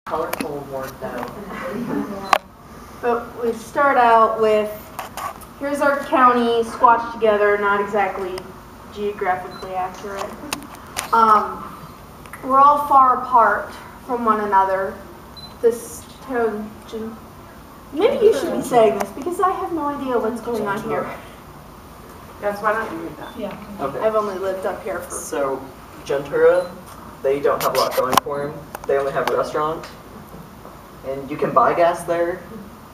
colorful word though. But we start out with, here's our county squashed together, not exactly geographically accurate. We're all far apart from one another. This town, maybe you should be saying this because I have no idea what's going on here. Yes, why don't you read that? Yeah. Okay. I've only lived up here for. So, Gentura, they don't have a lot going for them. They only have a restaurant. And you can buy gas there.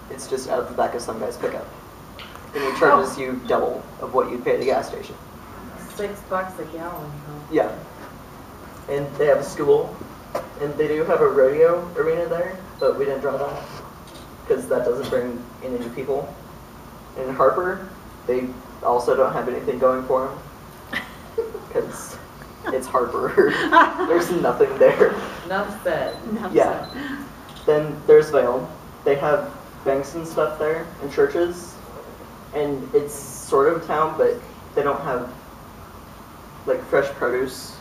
It's just out of the back of some guy's pickup. And he charges you double of what you'd pay at a gas station. $6 a gallon. Huh? Yeah. And they have a school. And they do have a rodeo arena there, but we didn't draw that. Because that doesn't bring in any people. And in Harper, they also don't have anything going for them. Because it's Harper. There's nothing there. Enough said. Yeah. Then there's Vale. They have banks and stuff there and churches. And it's sort of a town, but they don't have like fresh produce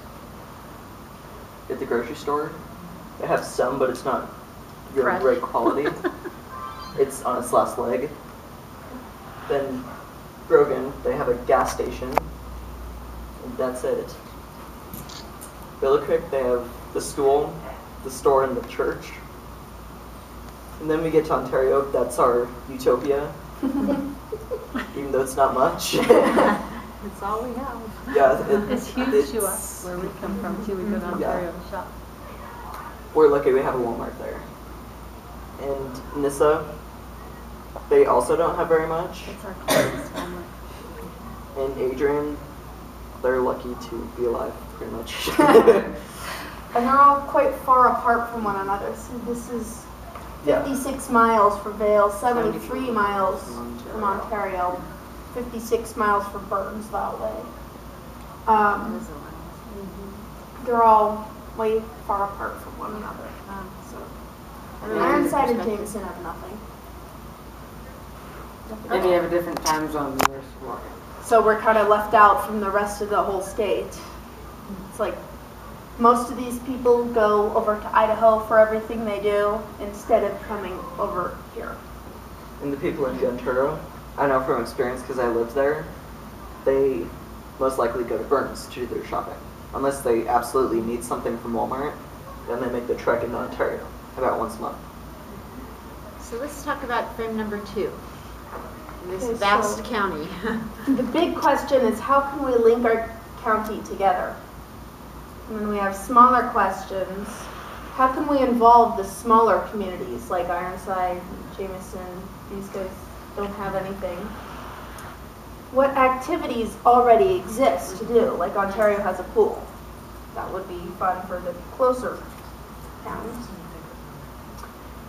at the grocery store. They have some, but it's not really great quality. It's on its last leg. Then Grogan, they have a gas station. And that's it. Billicrick, they have the school, the store, and the church. And then we get to Ontario, that's our utopia. Even though it's not much. It's all we have. Yeah, It's huge to us where we come from too. We go to Ontario to shop. We're lucky we have a Walmart there. And Nissa, they also don't have very much. It's our closest family. And Adrian, they're lucky to be alive, pretty much. And they're all quite far apart from one another. So this is 56 miles for Vale, 73 miles from Ontario, 56 miles for Burns that way. They're all way far apart from one another. So Ironside and Jameson have nothing. Maybe you have a different time zone than yours. So we're kind of left out from the rest of the whole state. It's like most of these people go over to Idaho for everything they do instead of coming over here. And the people in Gentura, I know from experience because I lived there, they most likely go to Burns to do their shopping. Unless they absolutely need something from Walmart, then they make the trek into Ontario about once a month. So let's talk about frame number 2. This Okay, vast county. The big question is how can we link our county together? And then we have smaller questions. How can we involve the smaller communities like Ironside, Jameson? These guys don't have anything. What activities already exist to do? Like Ontario has a pool. That would be fun for the closer towns.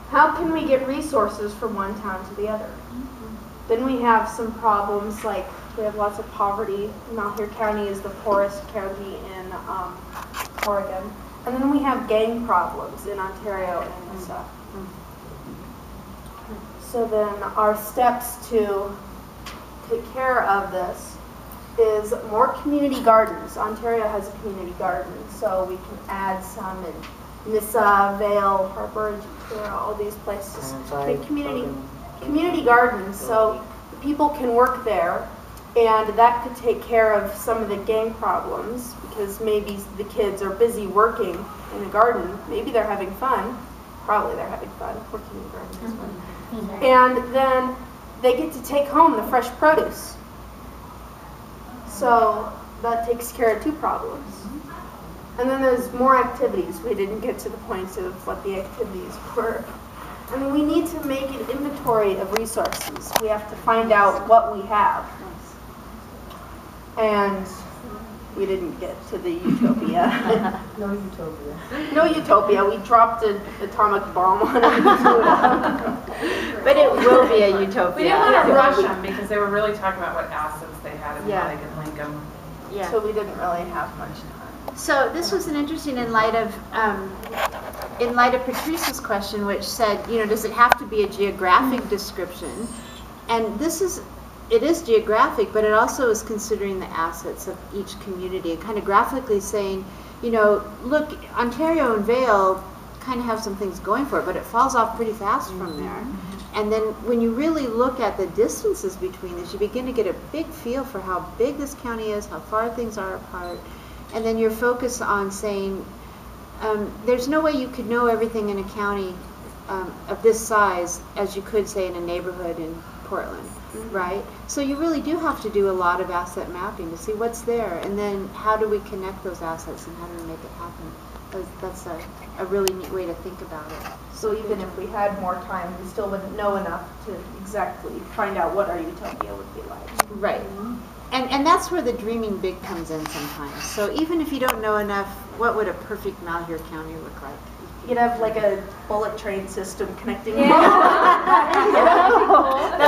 How can we get resources from one town to the other? Then we have some problems like we have lots of poverty. Malheur County is the poorest county in Oregon. And then we have gang problems in Ontario and stuff. So then our steps to take care of this is more community gardens. Ontario has a community garden, so we can add some in Nissa, Vale, Harper, Gentura, all these places. Big community gardens, so people can work there, and that could take care of some of the gang problems because maybe the kids are busy working in the garden. Maybe they're having fun. Probably they're having fun. Working in the garden is fun. And then they get to take home the fresh produce. So that takes care of 2 problems. And then there's more activities. We didn't get to the point of what the activities were. I mean, we need to make an inventory of resources. We have to find out what we have. And we didn't get to the utopia. No utopia. No utopia. We dropped an atomic bomb on it. But it will be a utopia. We didn't want to rush them because they were really talking about what assets they had and how they could link them. Yeah. So we didn't really have much time. So this was an interesting in light of Patrice's question, which said, you know, does it have to be a geographic description? And it is geographic, but it also is considering the assets of each community and kind of graphically saying, you know, look, Ontario and Vale kind of have some things going for it, but it falls off pretty fast from there. And then when you really look at the distances between these, you begin to get a big feel for how big this county is, how far things are apart, and then you're focused on saying, there's no way you could know everything in a county of this size as you could, say, in a neighborhood in Portland, right? So you really do have to do a lot of asset mapping to see what's there, and then how do we connect those assets and how do we make it happen? That's a really neat way to think about it. So even if we had more time, we still wouldn't know enough to exactly find out what our utopia would be like. Right. And that's where the dreaming big comes in sometimes. So even if you don't know enough, what would a perfect Malheur County look like? You'd have like a bullet train system connecting. That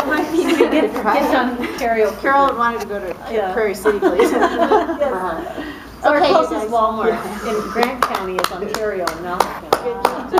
might be a good Get Ontario. Carol wanted to go to Yeah. Prairie City, please. Our Okay, you closest guys. Walmart in Grant County is Ontario and Malheur County.